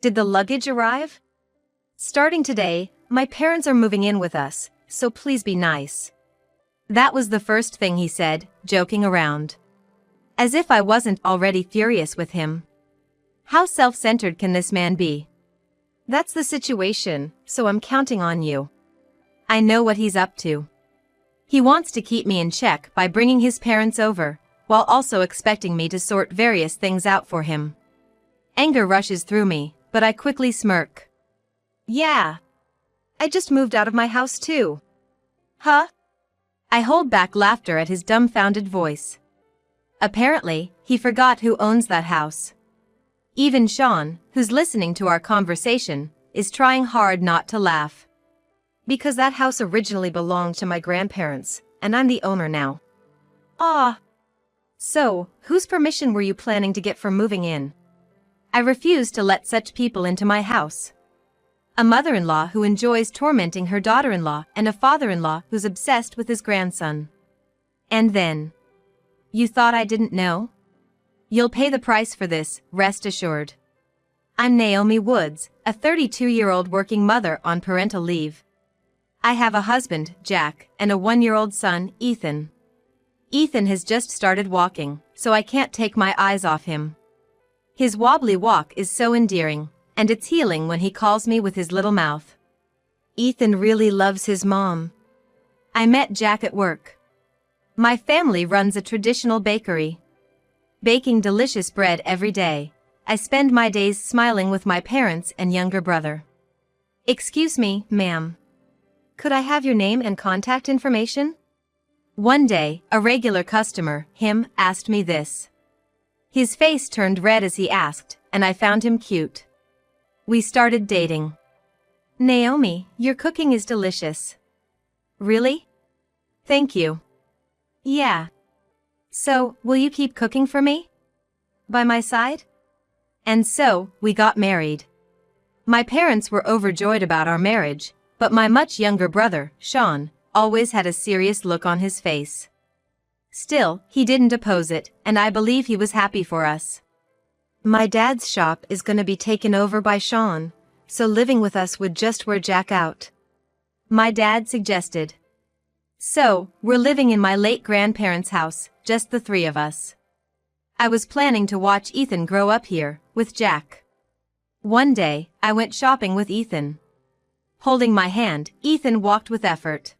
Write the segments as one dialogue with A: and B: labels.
A: Did the luggage arrive? Starting today, my parents are moving in with us, so please be nice. That was the first thing he said, joking around. As if I wasn't already furious with him. How self-centered can this man be? That's the situation, so I'm counting on you. I know what he's up to. He wants to keep me in check by bringing his parents over, while also expecting me to sort various things out for him. Anger rushes through me, but I quickly smirk. Yeah. I just moved out of my house too. Huh? I hold back laughter at his dumbfounded voice. Apparently, he forgot who owns that house. Even Sean, who's listening to our conversation, is trying hard not to laugh. Because that house originally belonged to my grandparents, and I'm the owner now. Ah. So, whose permission were you planning to get for moving in? I refuse to let such people into my house. A mother-in-law who enjoys tormenting her daughter-in-law and a father-in-law who's obsessed with his grandson. And then. You thought I didn't know? You'll pay the price for this, rest assured. I'm Naomi Woods, a 32-year-old working mother on parental leave. I have a husband, Jack, and a 1-year-old son, Ethan. Ethan has just started walking, so I can't take my eyes off him. His wobbly walk is so endearing, and it's healing when he calls me with his little mouth. Ethan really loves his mom. I met Jack at work. My family runs a traditional bakery. Baking delicious bread every day, I spend my days smiling with my parents and younger brother. Excuse me, ma'am. Could I have your name and contact information? One day, a regular customer, him, asked me this. His face turned red as he asked, and I found him cute. We started dating. Naomi, your cooking is delicious. Really? Thank you. Yeah. So, will you keep cooking for me? By my side? And so, we got married. My parents were overjoyed about our marriage, but my much younger brother, Sean, always had a serious look on his face. Still, he didn't oppose it, and I believe he was happy for us. My dad's shop is gonna be taken over by Sean, so living with us would just wear Jack out. My dad suggested. So, we're living in my late grandparents' house, just the three of us. I was planning to watch Ethan grow up here, with Jack. One day, I went shopping with Ethan. Holding my hand, Ethan walked with effort.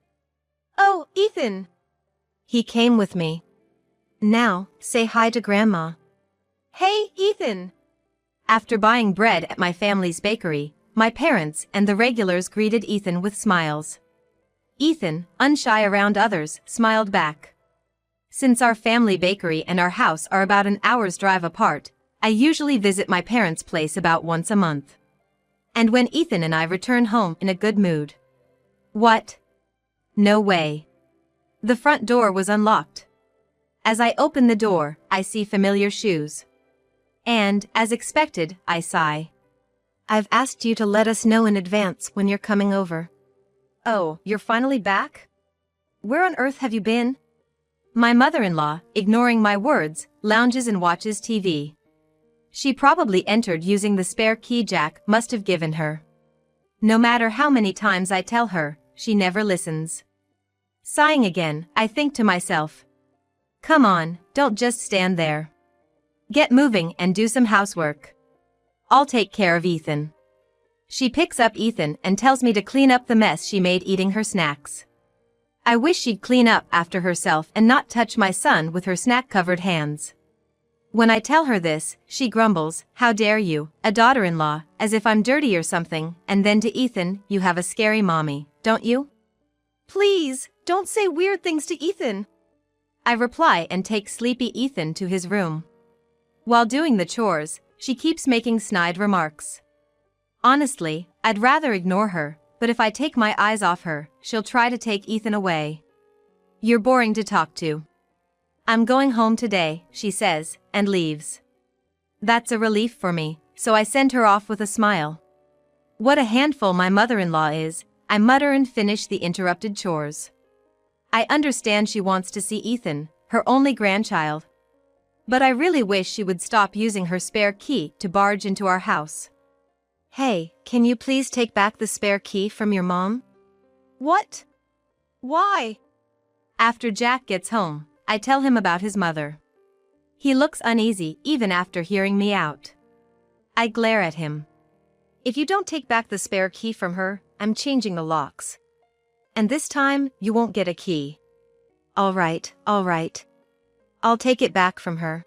A: Oh, Ethan! He came with me. Now, say hi to Grandma. Hey, Ethan! After buying bread at my family's bakery, my parents and the regulars greeted Ethan with smiles. Ethan, unshy around others, smiled back. Since our family bakery and our house are about an hour's drive apart, I usually visit my parents' place about once a month. And when Ethan and I return home in a good mood. What? No way. The front door was unlocked. As I open the door, I see familiar shoes. And, as expected, I sigh. I've asked you to let us know in advance when you're coming over. Oh, you're finally back? Where on earth have you been? My mother-in-law, ignoring my words, lounges and watches TV. She probably entered using the spare key Jack must have given her. No matter how many times I tell her, she never listens. Sighing again, I think to myself. Come on, don't just stand there. Get moving and do some housework. I'll take care of Ethan. She picks up Ethan and tells me to clean up the mess she made eating her snacks. I wish she'd clean up after herself and not touch my son with her snack-covered hands. When I tell her this, she grumbles, how dare you, a daughter-in-law, as if I'm dirty or something, and then to Ethan, you have a scary mommy, don't you? Please, don't say weird things to Ethan. I reply and take sleepy Ethan to his room. While doing the chores, she keeps making snide remarks. Honestly, I'd rather ignore her, but if I take my eyes off her, she'll try to take Ethan away. You're boring to talk to. I'm going home today, she says, and leaves. That's a relief for me, so I send her off with a smile. What a handful my mother-in-law is, I mutter and finish the interrupted chores. I understand she wants to see Ethan, her only grandchild. But I really wish she would stop using her spare key to barge into our house. Hey, can you please take back the spare key from your mom?
B: What? Why?
A: After Jack gets home, I tell him about his mother. He looks uneasy even after hearing me out. I glare at him. If you don't take back the spare key from her, I'm changing the locks. And this time, you won't get a key. All right. I'll take it back from her.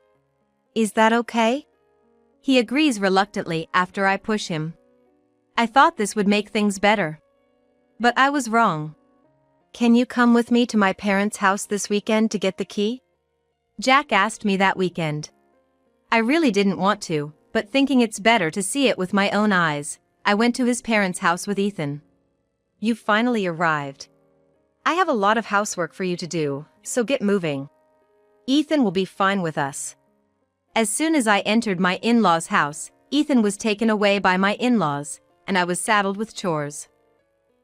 A: Is that okay? He agrees reluctantly after I push him. I thought this would make things better. But I was wrong. Can you come with me to my parents' house this weekend to get the key? Jack asked me that weekend. I really didn't want to, but thinking it's better to see it with my own eyes, I went to his parents' house with Ethan. You've finally arrived. I have a lot of housework for you to do, so get moving. Ethan will be fine with us. As soon as I entered my in-laws' house, Ethan was taken away by my in-laws, and I was saddled with chores.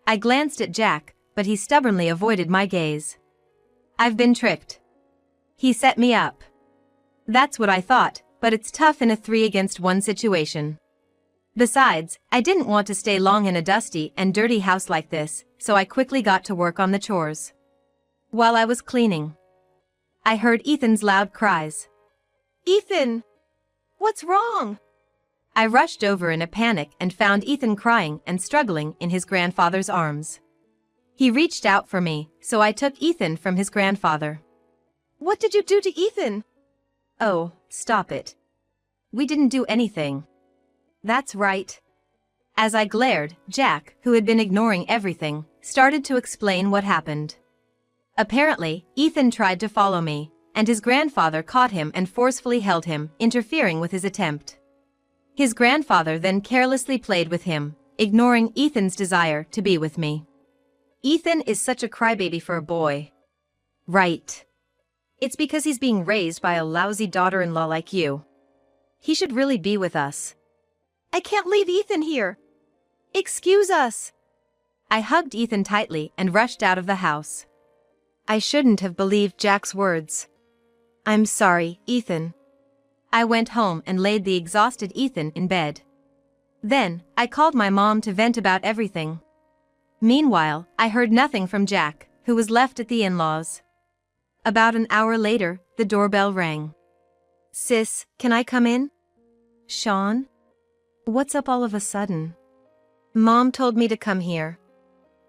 A: I glanced at Jack, but he stubbornly avoided my gaze. I've been tricked. He set me up. That's what I thought, but it's tough in a 3-against-1 situation. Besides, I didn't want to stay long in a dusty and dirty house like this, so I quickly got to work on the chores. While I was cleaning, I heard Ethan's loud cries.
B: Ethan! What's wrong?
A: I rushed over in a panic and found Ethan crying and struggling in his grandfather's arms. He reached out for me, so I took Ethan from his grandfather.
B: What did you do to Ethan?
A: Oh, stop it. We didn't do anything. That's right. As I glared, Jack, who had been ignoring everything, started to explain what happened. Apparently, Ethan tried to follow me, and his grandfather caught him and forcefully held him, interfering with his attempt. His grandfather then carelessly played with him, ignoring Ethan's desire to be with me. Ethan is such a crybaby for a boy. Right. It's because he's being raised by a lousy daughter-in-law like you. He should really be with us.
B: I can't leave Ethan here. Excuse us.
A: I hugged Ethan tightly and rushed out of the house. I shouldn't have believed Jack's words. I'm sorry, Ethan. I went home and laid the exhausted Ethan in bed. Then, I called my mom to vent about everything. Meanwhile, I heard nothing from Jack, who was left at the in-laws. About an hour later, the doorbell rang. Sis, can I come in? Sean? What's up all of a sudden? Mom told me to come here.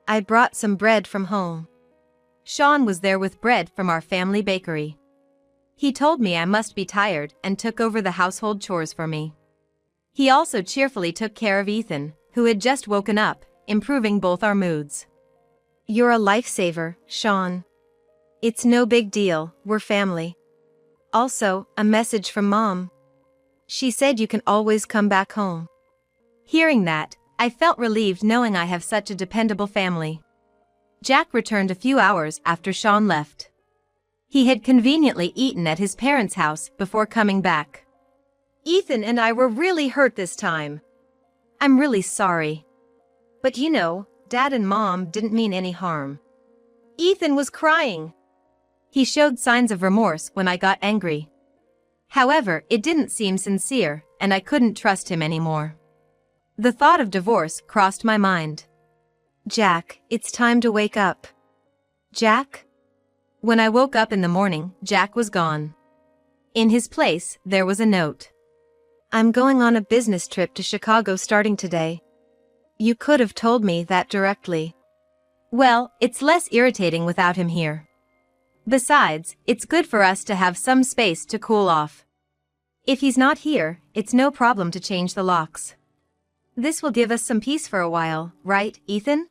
A: I brought some bread from home. Sean was there with bread from our family bakery. He told me I must be tired and took over the household chores for me. He also cheerfully took care of Ethan, who had just woken up, improving both our moods. You're a lifesaver, Sean. It's no big deal, we're family. Also, a message from Mom. She said you can always come back home. Hearing that, I felt relieved knowing I have such a dependable family. Jack returned a few hours after Sean left. He had conveniently eaten at his parents' house before coming back. Ethan and I were really hurt this time. I'm really sorry. But you know, Dad and Mom didn't mean any harm. Ethan was crying. He showed signs of remorse when I got angry. However, it didn't seem sincere, and I couldn't trust him anymore. The thought of divorce crossed my mind. Jack, it's time to wake up. Jack? When I woke up in the morning, Jack was gone. In his place, there was a note. I'm going on a business trip to Chicago starting today. You could have told me that directly. Well, it's less irritating without him here. Besides, it's good for us to have some space to cool off. If he's not here, it's no problem to change the locks. This will give us some peace for a while, right, Ethan?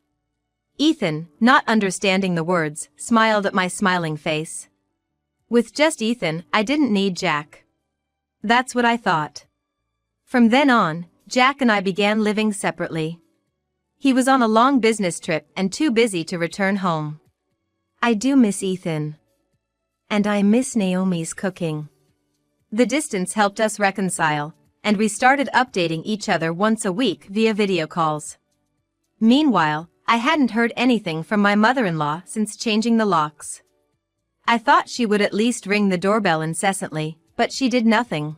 A: Ethan, not understanding the words, smiled at my smiling face. With just Ethan, I didn't need Jack. That's what I thought. From then on, Jack and I began living separately. He was on a long business trip and too busy to return home. I do miss Ethan. And I miss Naomi's cooking. The distance helped us reconcile, and we started updating each other once a week via video calls. Meanwhile, I hadn't heard anything from my mother-in-law since changing the locks. I thought she would at least ring the doorbell incessantly, but she did nothing.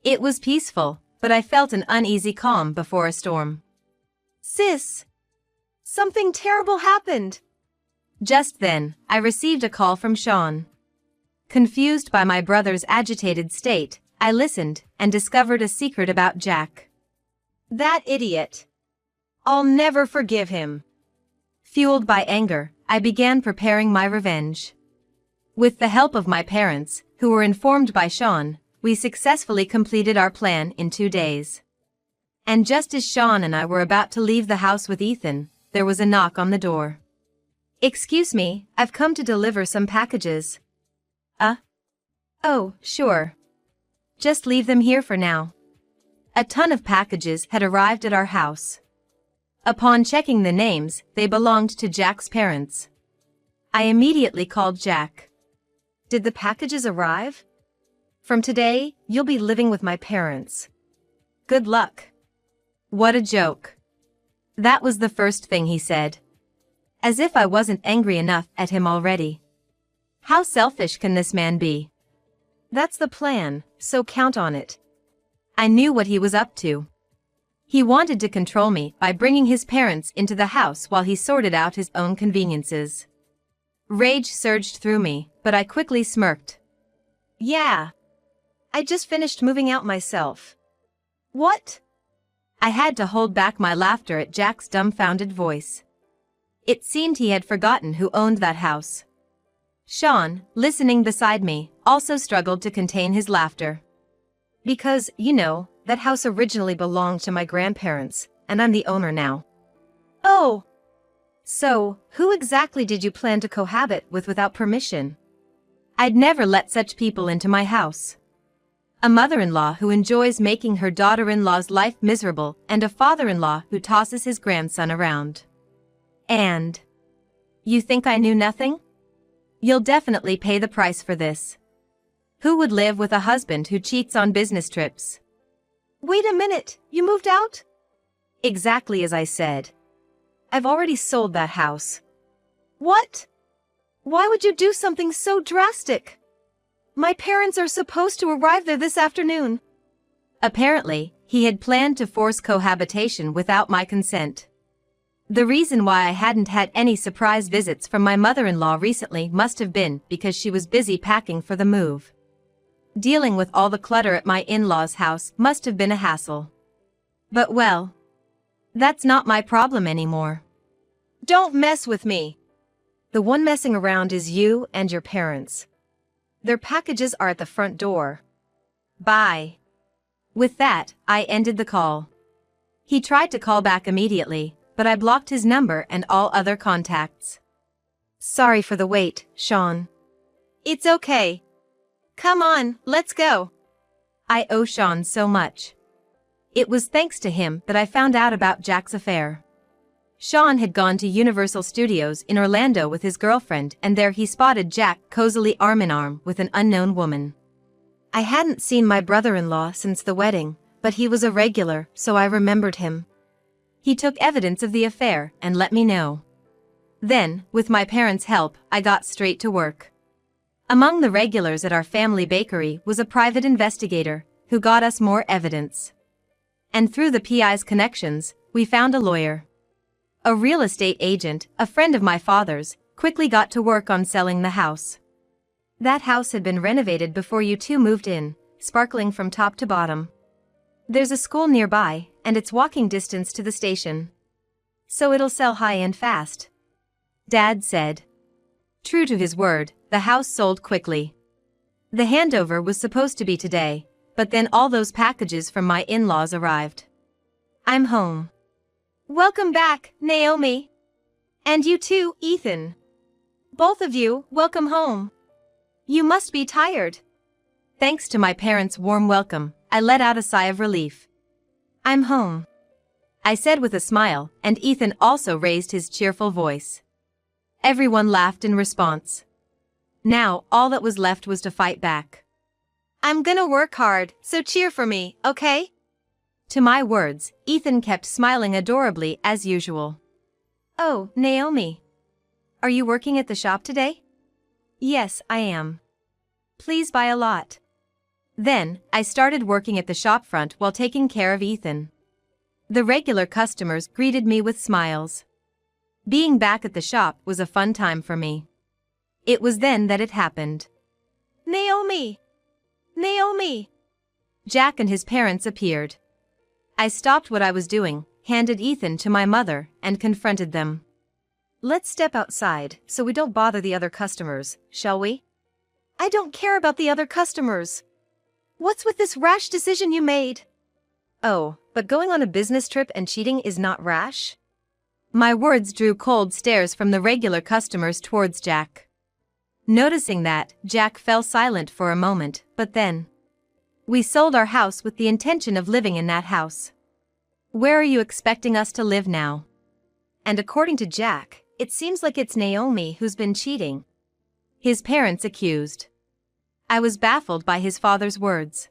A: It was peaceful, but I felt an uneasy calm before a storm.
B: Sis! Something terrible happened.
A: Just then, I received a call from Sean. Confused by my brother's agitated state, I listened and discovered a secret about Jack.
B: That idiot. I'll never forgive him.
A: Fueled by anger, I began preparing my revenge. With the help of my parents, who were informed by Sean, we successfully completed our plan in 2 days. And just as Sean and I were about to leave the house with Ethan, there was a knock on the door.
B: Excuse me, I've come to deliver some packages.
A: Oh, sure. Just leave them here for now. A ton of packages had arrived at our house. Upon checking the names, they belonged to Jack's parents. I immediately called Jack.
B: Did the packages arrive? From today, you'll be living with my parents.
A: Good luck. What a joke. That was the first thing he said. As if I wasn't angry enough at him already. How selfish can this man be?
B: That's the plan, so count on it.
A: I knew what he was up to. He wanted to control me by bringing his parents into the house while he sorted out his own conveniences. Rage surged through me, but I quickly smirked.
B: Yeah. I just finished moving out myself. What?
A: I had to hold back my laughter at Jack's dumbfounded voice. It seemed he had forgotten who owned that house. Sean, listening beside me, also struggled to contain his laughter.
B: Because, that house originally belonged to my grandparents, and I'm the owner now. Oh! So, who exactly did you plan to cohabit with without permission?
A: I'd never let such people into my house. A mother-in-law who enjoys making her daughter-in-law's life miserable, and a father-in-law who tosses his grandson around. And you think I knew nothing? You'll definitely pay the price for this. Who would live with a husband who cheats on business trips?
B: Wait a minute, you moved out?
A: Exactly as I said.
B: I've already sold that house. What? Why would you do something so drastic? My parents are supposed to arrive there this afternoon.
A: Apparently, he had planned to force cohabitation without my consent. The reason why I hadn't had any surprise visits from my mother-in-law recently must have been because she was busy packing for the move. Dealing with all the clutter at my in-laws' house must have been a hassle. But well, that's not my problem anymore.
B: Don't mess with me. The one messing around is you and your parents. Their packages are at the front door.
A: Bye. With that, I ended the call. He tried to call back immediately, but I blocked his number and all other contacts.
B: Sorry for the wait, Sean. It's okay. Come on, let's go.
A: I owe Sean so much. It was thanks to him that I found out about Jack's affair. Sean had gone to Universal Studios in Orlando with his girlfriend, and there he spotted Jack cozily arm-in-arm with an unknown woman.
B: I hadn't seen my brother-in-law since the wedding, but he was a regular, so I remembered him.
A: He took evidence of the affair and let me know. Then, with my parents' help, I got straight to work. Among the regulars at our family bakery was a private investigator, who got us more evidence. And through the PI's connections, we found a lawyer. A real estate agent, a friend of my father's, quickly got to work on selling the house. That house had been renovated before you two moved in, sparkling from top to bottom. There's a school nearby, and it's walking distance to the station. So it'll sell high and fast. Dad said. True to his word, the house sold quickly. The handover was supposed to be today, but then all those packages from my in-laws arrived. I'm home.
B: Welcome back, Naomi. And you too, Ethan. Both of you, welcome home. You must be tired.
A: Thanks to my parents' warm welcome, I let out a sigh of relief. I'm home, I said with a smile, and Ethan also raised his cheerful voice. Everyone laughed in response. Now, all that was left was to fight back.
B: I'm gonna work hard, so cheer for me, okay?
A: To my words, Ethan kept smiling adorably as usual. Oh, Naomi. Are you working at the shop today? Yes, I am. Please buy a lot. Then, I started working at the shopfront while taking care of Ethan. The regular customers greeted me with smiles. Being back at the shop was a fun time for me. It was then that it happened.
B: Naomi! Naomi!
A: Jack and his parents appeared. I stopped what I was doing, handed Ethan to my mother, and confronted them.
B: Let's step outside so we don't bother the other customers, shall we? I don't care about the other customers. What's with this rash decision you made? Oh, but going on a business trip and cheating is not rash?
A: My words drew cold stares from the regular customers towards Jack. Noticing that, Jack fell silent for a moment, but then. We sold our house with the intention of living in that house. Where are you expecting us to live now?
B: And according to Jack, it seems like it's Naomi who's been cheating.
A: His parents accused. I was baffled by his father's words.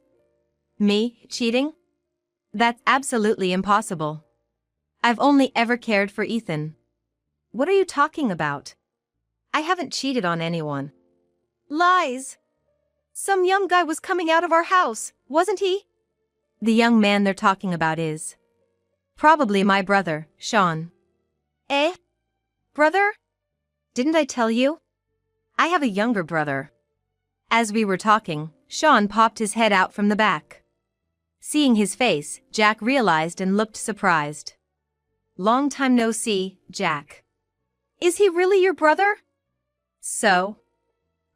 A: Me, cheating? That's absolutely impossible. I've only ever cared for Ethan.
B: What are you talking about? I haven't cheated on anyone. Lies! Some young guy was coming out of our house, wasn't he?
A: The young man they're talking about is probably my brother, Sean.
B: Eh? Brother? Didn't I tell you? I have a younger brother.
A: As we were talking, Sean popped his head out from the back. Seeing his face, Jack realized and looked surprised. Long time no see, Jack.
B: Is he really your brother?
A: So?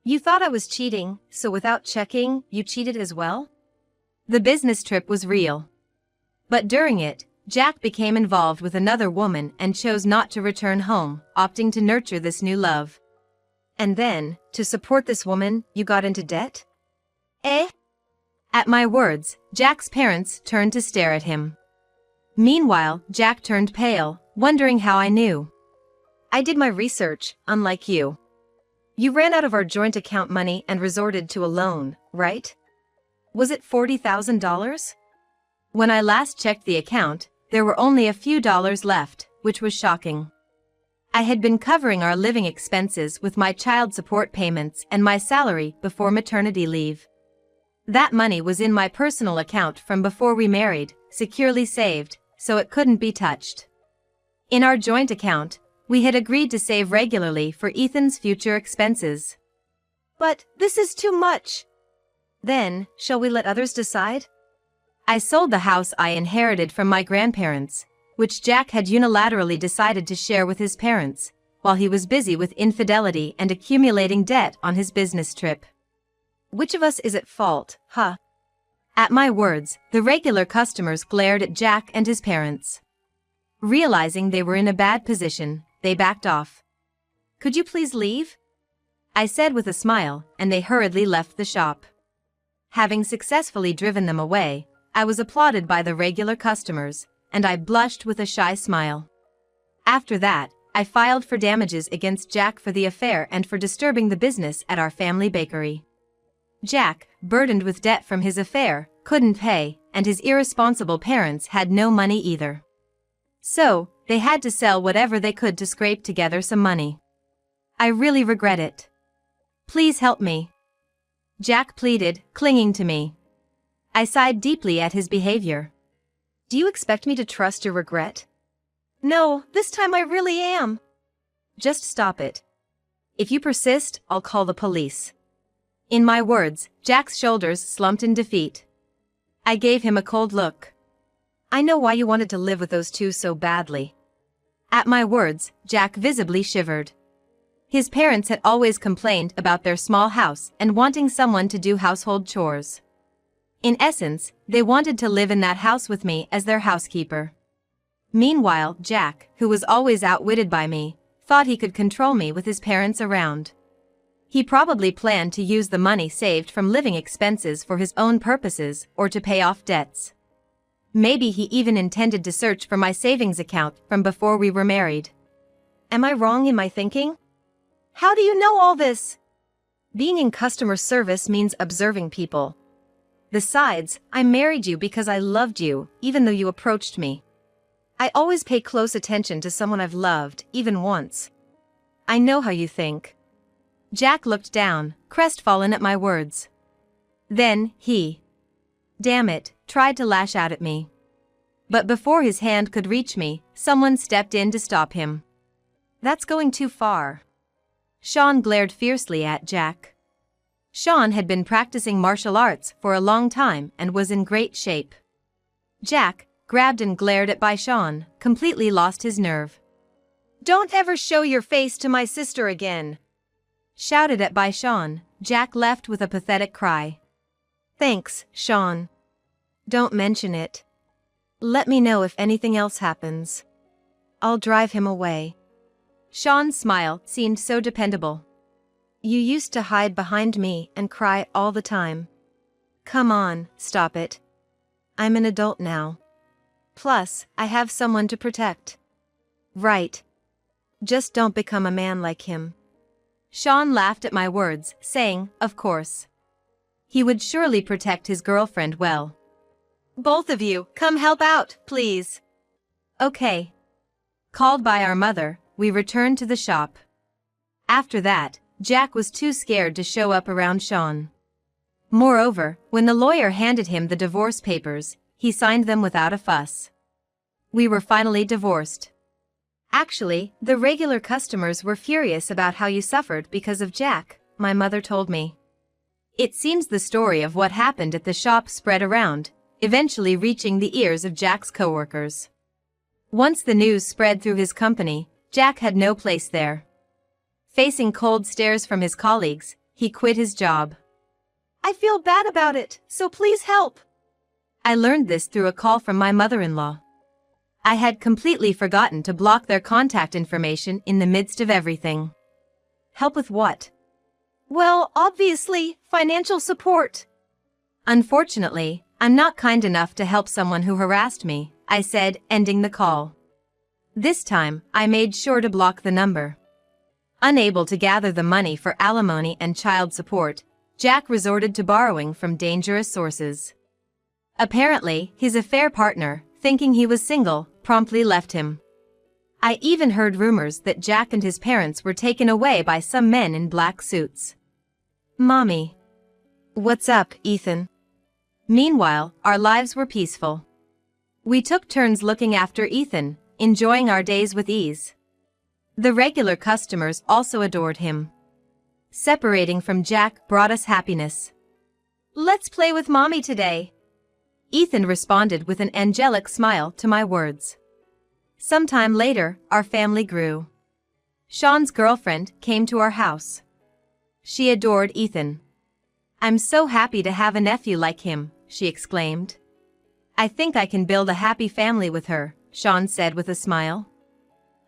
B: You thought I was cheating, so without checking, you cheated as well?
A: The business trip was real. But during it, Jack became involved with another woman and chose not to return home, opting to nurture this new love.
B: And then, to support this woman, you got into debt? Eh?
A: At my words, Jack's parents turned to stare at him. Meanwhile, Jack turned pale, wondering how I knew.
B: I did my research, unlike you. You ran out of our joint account money and resorted to a loan, right? Was it $40,000?
A: When I last checked the account, there were only a few dollars left, which was shocking. I had been covering our living expenses with my child support payments and my salary before maternity leave. That money was in my personal account from before we married, securely saved, so it couldn't be touched. In our joint account, we had agreed to save regularly for Ethan's future expenses.
B: But this is too much. Then, shall we let others decide?
A: I sold the house I inherited from my grandparents, which Jack had unilaterally decided to share with his parents, while he was busy with infidelity and accumulating debt on his business trip.
B: Which of us is at fault, huh?
A: At my words, the regular customers glared at Jack and his parents. Realizing they were in a bad position, they backed off.
B: Could you please leave?
A: I said with a smile, and they hurriedly left the shop. Having successfully driven them away, I was applauded by the regular customers, and I blushed with a shy smile. After that, I filed for damages against Jack for the affair and for disturbing the business at our family bakery. Jack, burdened with debt from his affair, couldn't pay, and his irresponsible parents had no money either. So, they had to sell whatever they could to scrape together some money. I really regret it. Please help me. Jack pleaded, clinging to me. I sighed deeply at his behavior.
B: Do you expect me to trust your regret? No, this time I really am. Just stop it. If you persist, I'll call the police.
A: In my words, Jack's shoulders slumped in defeat. I gave him a cold look.
B: I know why you wanted to live with those two so badly.
A: At my words, Jack visibly shivered. His parents had always complained about their small house and wanting someone to do household chores. In essence, they wanted to live in that house with me as their housekeeper. Meanwhile, Jack, who was always outwitted by me, thought he could control me with his parents around. He probably planned to use the money saved from living expenses for his own purposes or to pay off debts. Maybe he even intended to search for my savings account from before we were married.
B: Am I wrong in my thinking? How do you know all this? Being in customer service means observing people. Besides, I married you because I loved you, even though you approached me. I always pay close attention to someone I've loved, even once. I know how you think.
A: Jack looked down, crestfallen at my words. Then, he damn it, tried to lash out at me. But before his hand could reach me, someone stepped in to stop him. That's going too far. Sean glared fiercely at Jack. Sean had been practicing martial arts for a long time and was in great shape. Jack grabbed and glared at Sean, completely lost his nerve. Don't ever show your face to my sister again! Shouted at Sean. Jack left with a pathetic cry. Thanks, Sean. Don't mention it. Let me know if anything else happens. I'll drive him away. Sean's smile seemed so dependable. You used to hide behind me and cry all the time. Come on, stop it. I'm an adult now. Plus, I have someone to protect. Right. Just don't become a man like him. Sean laughed at my words, saying, of course. He would surely protect his girlfriend well. Both of you, come help out, please. Okay. Called by our mother, we returned to the shop. After that, Jack was too scared to show up around Sean. Moreover, when the lawyer handed him the divorce papers, he signed them without a fuss. We were finally divorced. Actually, the regular customers were furious about how you suffered because of Jack, my mother told me. It seems the story of what happened at the shop spread around, eventually reaching the ears of Jack's coworkers. Once the news spread through his company, Jack had no place there. Facing cold stares from his colleagues, he quit his job. I feel bad about it, so please help. I learned this through a call from my mother-in-law. I had completely forgotten to block their contact information in the midst of everything. Help with what? Well, obviously, financial support. Unfortunately, I'm not kind enough to help someone who harassed me, I said, ending the call. This time, I made sure to block the number. Unable to gather the money for alimony and child support, Jack resorted to borrowing from dangerous sources. Apparently, his affair partner, thinking he was single, promptly left him. I even heard rumors that Jack and his parents were taken away by some men in black suits. Mommy. What's up, Ethan? Meanwhile, our lives were peaceful. We took turns looking after Ethan, enjoying our days with ease. The regular customers also adored him. Separating from Jack brought us happiness. Let's play with Mommy today. Ethan responded with an angelic smile to my words. Sometime later, our family grew. Sean's girlfriend came to our house. She adored Ethan. I'm so happy to have a nephew like him, she exclaimed. I think I can build a happy family with her, Sean said with a smile.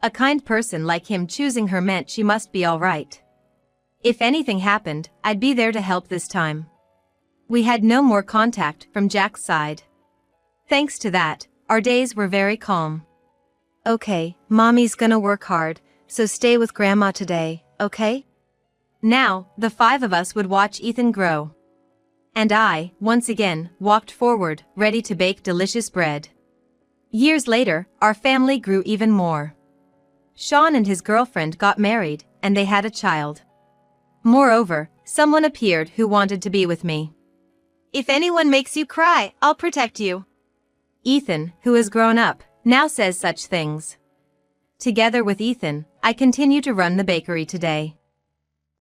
A: A kind person like him choosing her meant she must be all right. If anything happened, I'd be there to help this time. We had no more contact from Jack's side. Thanks to that, our days were very calm. Okay, Mommy's gonna work hard, so stay with Grandma today, okay? Now, the five of us would watch Ethan grow. And I, once again, walked forward, ready to bake delicious bread. Years later, our family grew even more. Sean and his girlfriend got married, and they had a child. Moreover, someone appeared who wanted to be with me. If anyone makes you cry, I'll protect you. Ethan, who has grown up, now says such things. Together with Ethan, I continue to run the bakery today.